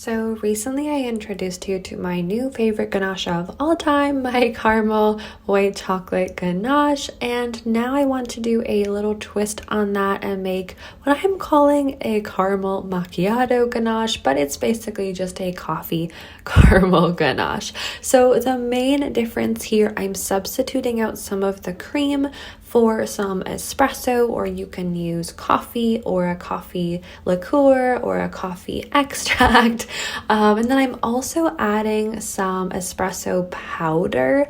So recently I introduced you to my new favorite ganache of all time, my caramel white chocolate ganache, and now I want to do a little twist on that and make what I'm calling a caramel macchiato ganache, but it's basically just a coffee caramel ganache. So the main difference here, I'm substituting out some of the cream for some espresso, or you can use coffee or a coffee liqueur or a coffee extract. And then I'm also adding some espresso powder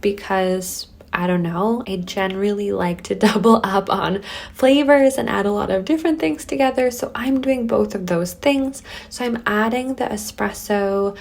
because I don't know, I generally like to double up on flavors and add a lot of different things together. So I'm doing both of those things. So I'm adding the espresso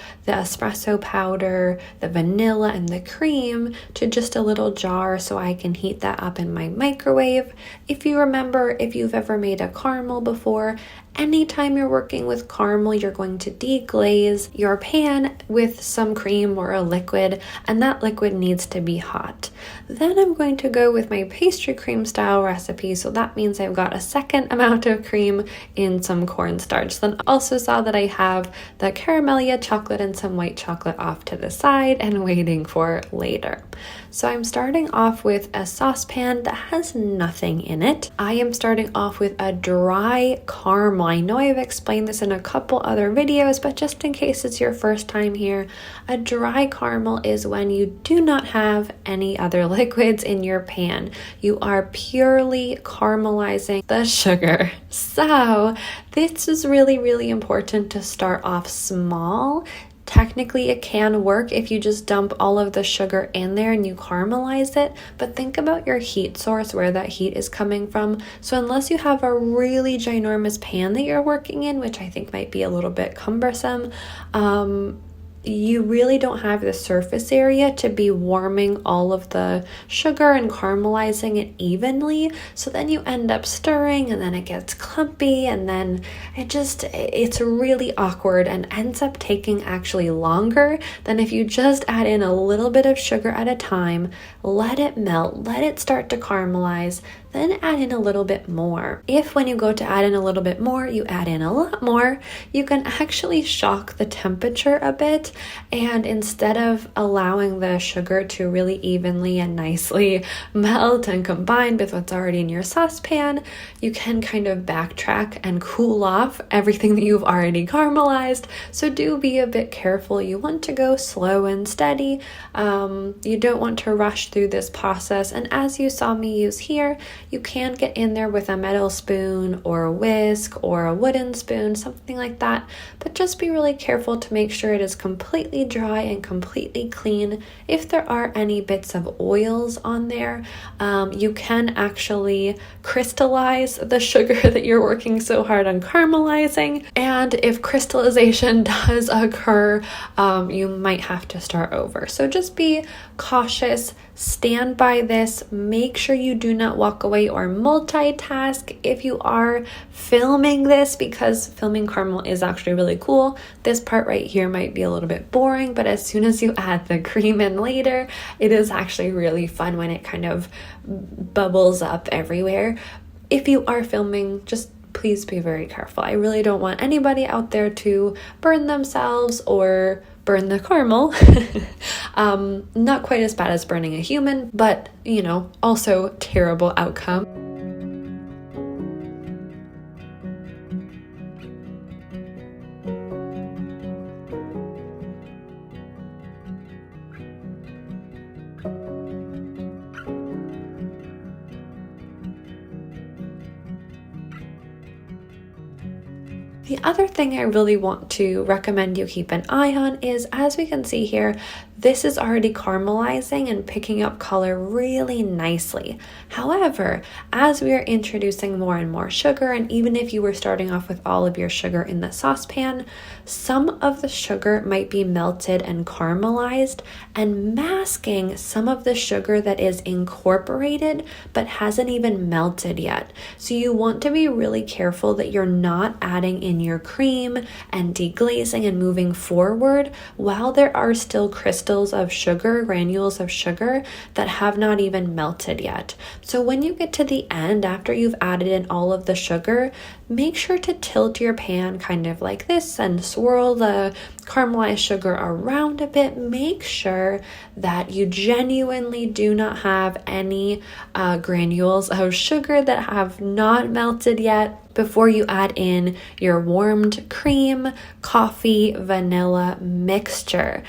powder, the vanilla, and the cream to just a little jar so I can heat that up in my microwave. If you remember, if you've ever made a caramel before, anytime you're working with caramel, you're going to deglaze your pan with some cream or a liquid, and that liquid needs to be hot. Then I'm going to go with my pastry cream style recipe, so that means I've got a second amount of cream in some cornstarch. Then also saw that I have the caramelized chocolate and some white chocolate off to the side and waiting for later. So I'm starting off with a saucepan that has nothing in it. I am starting off with a dry caramel. I know I've explained this in a couple other videos, but just in case it's your first time here, a dry caramel is when you do not have any other liquids in your pan. You are purely caramelizing the sugar. So this is really, really important to start off small. Technically, it can work if you just dump all of the sugar in there and you caramelize it, but think about your heat source, where that heat is coming from. So unless you have a really ginormous pan that you're working in, which I think might be a little bit cumbersome, you really don't have the surface area to be warming all of the sugar and caramelizing it evenly. So then you end up stirring and then it gets clumpy, and then it's really awkward and ends up taking actually longer than if you just add in a little bit of sugar at a time, let it melt, let it start to caramelize, then add in a little bit more. If when you go to add in a little bit more, you add in a lot more, you can actually shock the temperature a bit, and instead of allowing the sugar to really evenly and nicely melt and combine with what's already in your saucepan, you can kind of backtrack and cool off everything that you've already caramelized. So do be a bit careful. You want to go slow and steady. You don't want to rush through this process, and as you saw me use here, you can get in there with a metal spoon or a whisk or a wooden spoon, something like that, but just be really careful to make sure it is completely dry and completely clean. If there are any bits of oils on there, you can actually crystallize the sugar that you're working so hard on caramelizing, and if crystallization does occur, you might have to start over. So just be cautious, stand by this, make sure you do not walk away or multitask if you are filming this, because filming caramel is actually really cool. This part right here might be a little bit boring, but as soon as you add the cream in later, it is actually really fun when it kind of bubbles up everywhere. If you are filming, just please be very careful. I really don't want anybody out there to burn themselves or burn the caramel. Not quite as bad as burning a human, but also terrible outcome. The other thing I really want to recommend you keep an eye on is, as we can see here, this is already caramelizing and picking up color really nicely. However, as we are introducing more and more sugar, and even if you were starting off with all of your sugar in the saucepan, some of the sugar might be melted and caramelized and masking some of the sugar that is incorporated but hasn't even melted yet. So you want to be really careful that you're not adding in your cream and deglazing and moving forward while there are still crystals crystals of sugar, granules of sugar that have not even melted yet. So when you get to the end, after you've added in all of the sugar, make sure to tilt your pan kind of like this and swirl the caramelized sugar around a bit. Make sure that you genuinely do not have any granules of sugar that have not melted yet before you add in your warmed cream, coffee, vanilla mixture.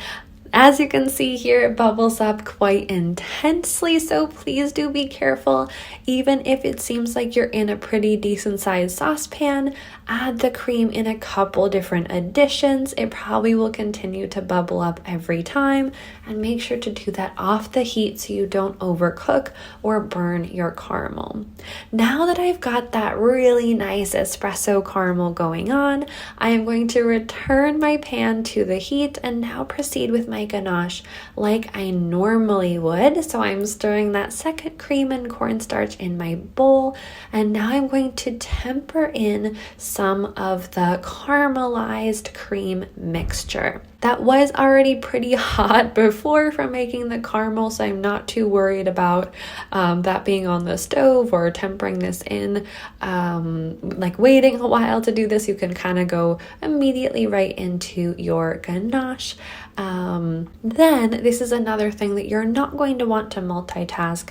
As you can see here, it bubbles up quite intensely, so please do be careful. Even if it seems like you're in a pretty decent sized saucepan, add the cream in a couple different additions. It probably will continue to bubble up every time, and make sure to do that off the heat so you don't overcook or burn your caramel. Now that I've got that really nice espresso caramel going on, I am going to return my pan to the heat and now proceed with my ganache like I normally would. So I'm stirring that second cream and cornstarch in my bowl, and now I'm going to temper in some of the caramelized cream mixture. That was already pretty hot before from making the caramel, so I'm not too worried about that being on the stove or tempering this in. Like waiting a while to do this, you can kind of go immediately right into your ganache. Then this is another thing that you're not going to want to multitask.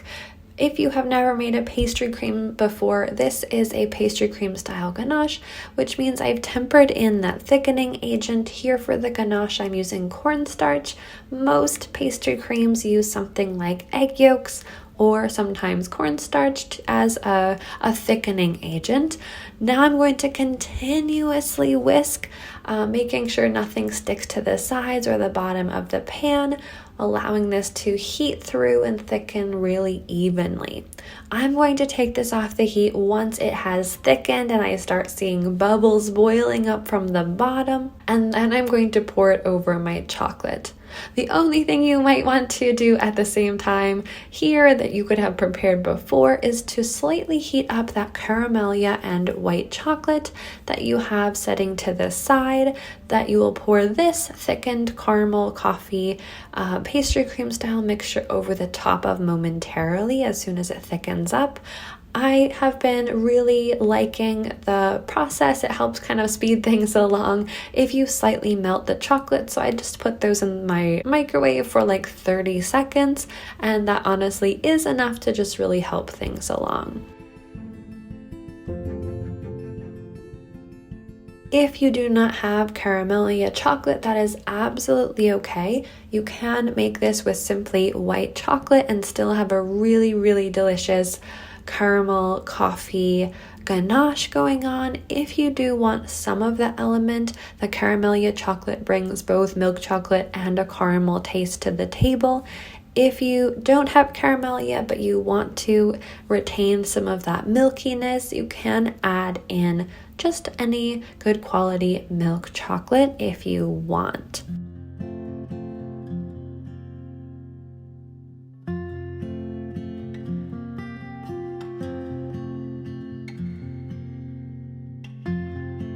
If you have never made a pastry cream before, this is a pastry cream style ganache, which means I've tempered in that thickening agent. Here for the ganache, I'm using cornstarch. Most pastry creams use something like egg yolks or sometimes cornstarch as a thickening agent. Now I'm going to continuously whisk, making sure nothing sticks to the sides or the bottom of the pan, allowing this to heat through and thicken really evenly. I'm going to take this off the heat once it has thickened and I start seeing bubbles boiling up from the bottom, and then I'm going to pour it over my chocolate. The only thing you might want to do at the same time here that you could have prepared before is to slightly heat up that caramelia and white chocolate that you have setting to the side, that you will pour this thickened caramel coffee pastry cream style mixture over the top of momentarily as soon as it thickens up. I have been really liking the process. It helps kind of speed things along if you slightly melt the chocolate. So I just put those in my microwave for like 30 seconds, and that honestly is enough to just really help things along. If you do not have caramellia chocolate, that is absolutely okay. You can make this with simply white chocolate and still have a really, really delicious caramel coffee ganache going on. If you do want some of the element, the caramellia chocolate brings both milk chocolate and a caramel taste to the table. If you don't have caramellia but you want to retain some of that milkiness, you can add in just any good quality milk chocolate if you want.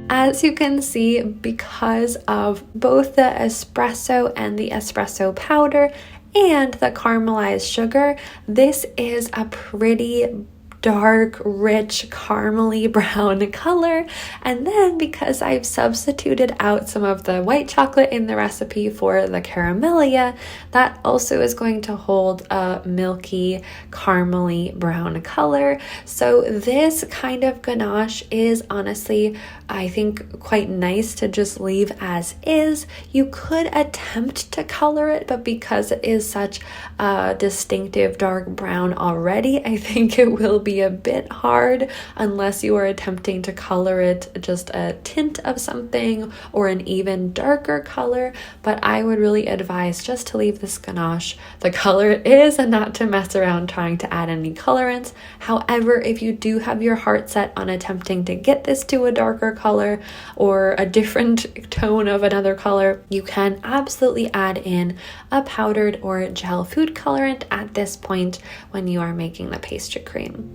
As you can see, because of both the espresso and the espresso powder and the caramelized sugar, this is a pretty dark, rich, caramely brown color. And then because I've substituted out some of the white chocolate in the recipe for the caramellia, that also is going to hold a milky, caramely brown color. So this kind of ganache is honestly, I think, quite nice to just leave as is. You could attempt to color it, but because it is such a distinctive dark brown already, I think it will be a bit hard unless you are attempting to color it just a tint of something or an even darker color. But I would really advise just to leave this ganache the color it is and not to mess around trying to add any colorants. However, if you do have your heart set on attempting to get this to a darker color or a different tone of another color, you can absolutely add in a powdered or gel food colorant at this point when you are making the pastry cream.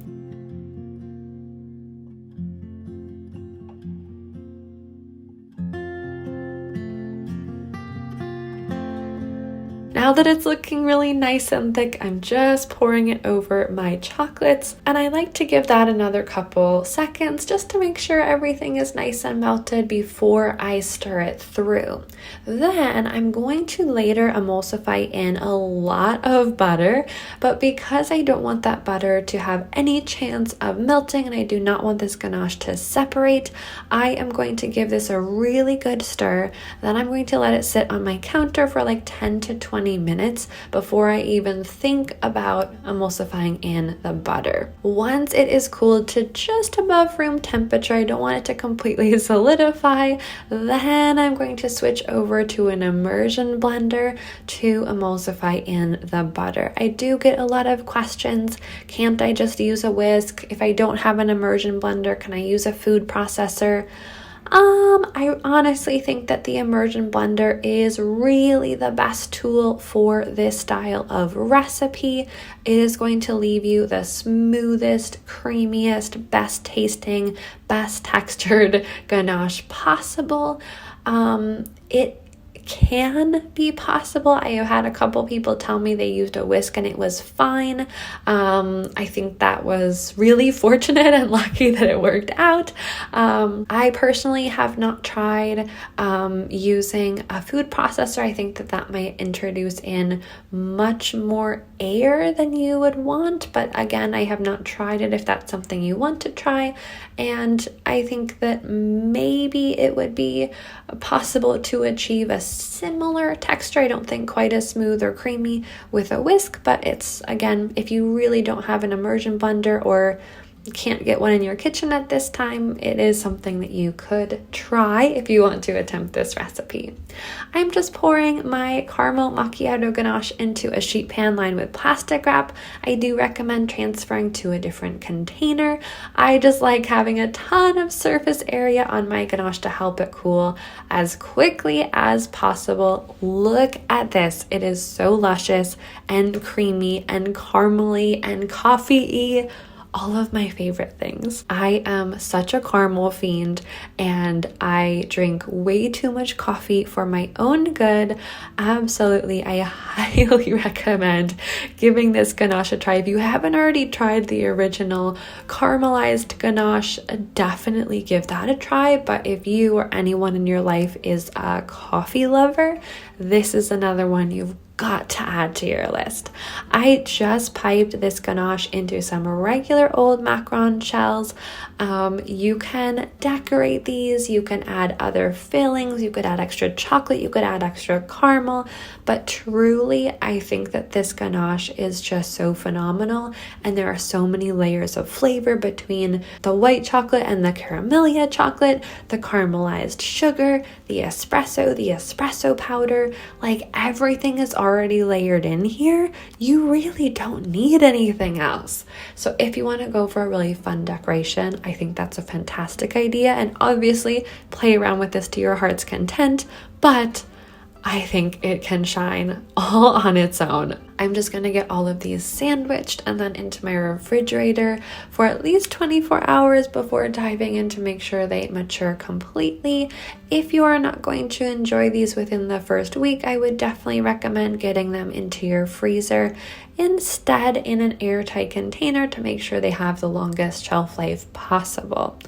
Now that it's looking really nice and thick, I'm just pouring it over my chocolates, and I like to give that another couple seconds just to make sure everything is nice and melted before I stir it through. Then I'm going to later emulsify in a lot of butter, but because I don't want that butter to have any chance of melting and I do not want this ganache to separate, I am going to give this a really good stir. Then I'm going to let it sit on my counter for like 10 to 20 minutes before I even think about emulsifying in the butter. Once it is cooled to just above room temperature, I don't want it to completely solidify, then I'm going to switch over to an immersion blender to emulsify in the butter. I do get a lot of questions. Can't I just use a whisk? If I don't have an immersion blender, can I use a food processor? I honestly think that the immersion blender is really the best tool for this style of recipe. It is going to leave you the smoothest, creamiest, best tasting, best textured ganache possible. It can be possible. I have had a couple people tell me they used a whisk and it was fine. I think that was really fortunate and lucky that it worked out. I personally have not tried using a food processor. I think that might introduce in much more air than you would want, but again, I have not tried it if that's something you want to try, and I think that maybe it would be possible to achieve a similar texture. I don't think quite as smooth or creamy with a whisk, but it's, again, if you really don't have an immersion blender or you can't get one in your kitchen at this time, it is something that you could try if you want to attempt this recipe. I'm just pouring my caramel macchiato ganache into a sheet pan lined with plastic wrap. I do recommend transferring to a different container. I just like having a ton of surface area on my ganache to help it cool as quickly as possible. Look at this. It is so luscious and creamy and caramely and coffee-y. All of my favorite things. I am such a caramel fiend and I drink way too much coffee for my own good. Absolutely, I highly recommend giving this ganache a try. If you haven't already tried the original caramelized ganache, definitely give that a try. But if you or anyone in your life is a coffee lover, this is another one you've got to add to your list. I just piped this ganache into some regular old macaron shells. You can decorate these, you can add other fillings, you could add extra chocolate, you could add extra caramel, but truly I think that this ganache is just so phenomenal, and there are so many layers of flavor between the white chocolate and the caramellia chocolate, the caramelized sugar, the espresso powder, like everything is already layered in here. You really don't need anything else. So if you want to go for a really fun decoration, I think that's a fantastic idea, and obviously play around with this to your heart's content, but I think it can shine all on its own. I'm just going to get all of these sandwiched and then into my refrigerator for at least 24 hours before diving in to make sure they mature completely. If you are not going to enjoy these within the first week, I would definitely recommend getting them into your freezer instead in an airtight container to make sure they have the longest shelf life possible.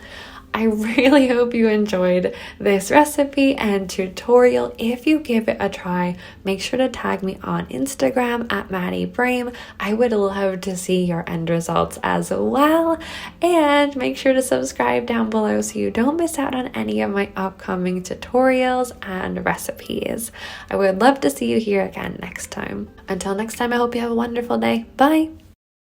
I really hope you enjoyed this recipe and tutorial. If you give it a try, make sure to tag me on Instagram at Maddie Brame. I would love to see your end results as well. And make sure to subscribe down below so you don't miss out on any of my upcoming tutorials and recipes. I would love to see you here again next time. Until next time, I hope you have a wonderful day. Bye!